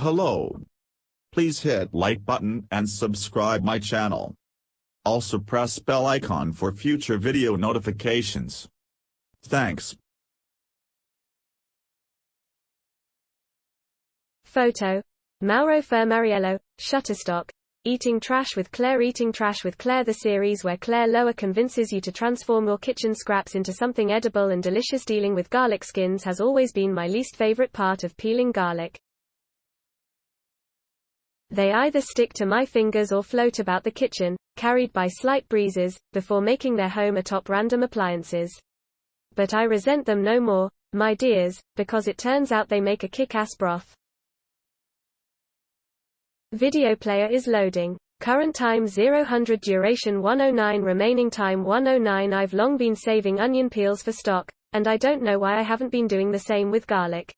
Hello. Please hit like button and subscribe my channel. Also press bell icon for future video notifications. Thanks. Photo. Mauro Fermariello, Shutterstock. Eating Trash with Claire. Eating Trash with Claire, the series where Claire Lower convinces you to transform your kitchen scraps into something edible and delicious. Dealing with garlic skins has always been my least favorite part of peeling garlic. They either stick to my fingers or float about the kitchen, carried by slight breezes, before making their home atop random appliances. But I resent them no more, my dears, because it turns out they make a kick-ass broth. Video player is loading. Current time 0-100, duration 109, remaining time 109. I've long been saving onion peels for stock, and I don't know why I haven't been doing the same with garlic.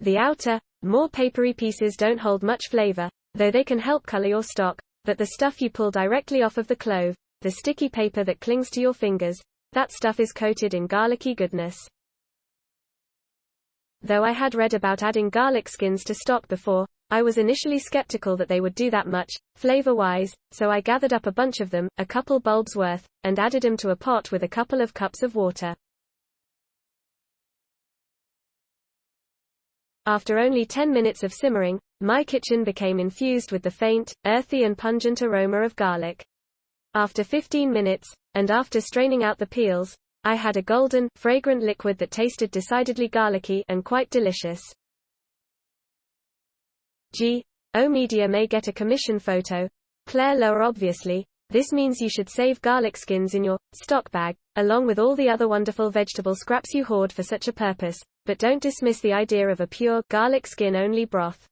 The outer, more papery pieces don't hold much flavor, though they can help color your stock, but the stuff you pull directly off of the clove, the sticky paper that clings to your fingers, that stuff is coated in garlicky goodness. Though I had read about adding garlic skins to stock before, I was initially skeptical that they would do that much, flavor-wise, so I gathered up a bunch of them, a couple bulbs worth, and added them to a pot with a couple of cups of water. After only 10 minutes of simmering, my kitchen became infused with the faint, earthy and pungent aroma of garlic. After 15 minutes, and after straining out the peels, I had a golden, fragrant liquid that tasted decidedly garlicky and quite delicious. G.O. Media may get a commission photo. Claire Lower. Obviously, this means you should save garlic skins in your stock bag, along with all the other wonderful vegetable scraps you hoard for such a purpose, but don't dismiss the idea of a pure, garlic skin-only broth.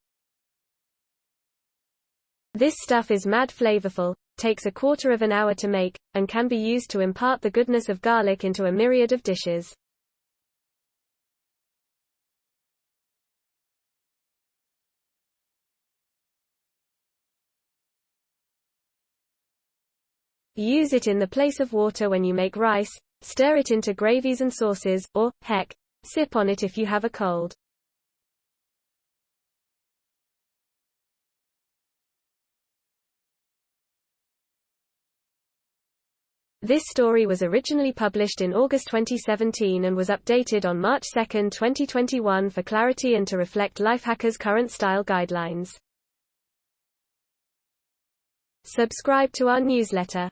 This stuff is mad flavorful, takes a quarter of an hour to make, and can be used to impart the goodness of garlic into a myriad of dishes. Use it in the place of water when you make rice, stir it into gravies and sauces, or, heck, sip on it if you have a cold. This story was originally published in August 2017 and was updated on March 2, 2021 for clarity and to reflect Lifehackers' current style guidelines. Subscribe to our newsletter.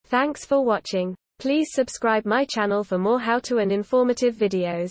Thanks for watching. Please subscribe my channel for more how-to and informative videos.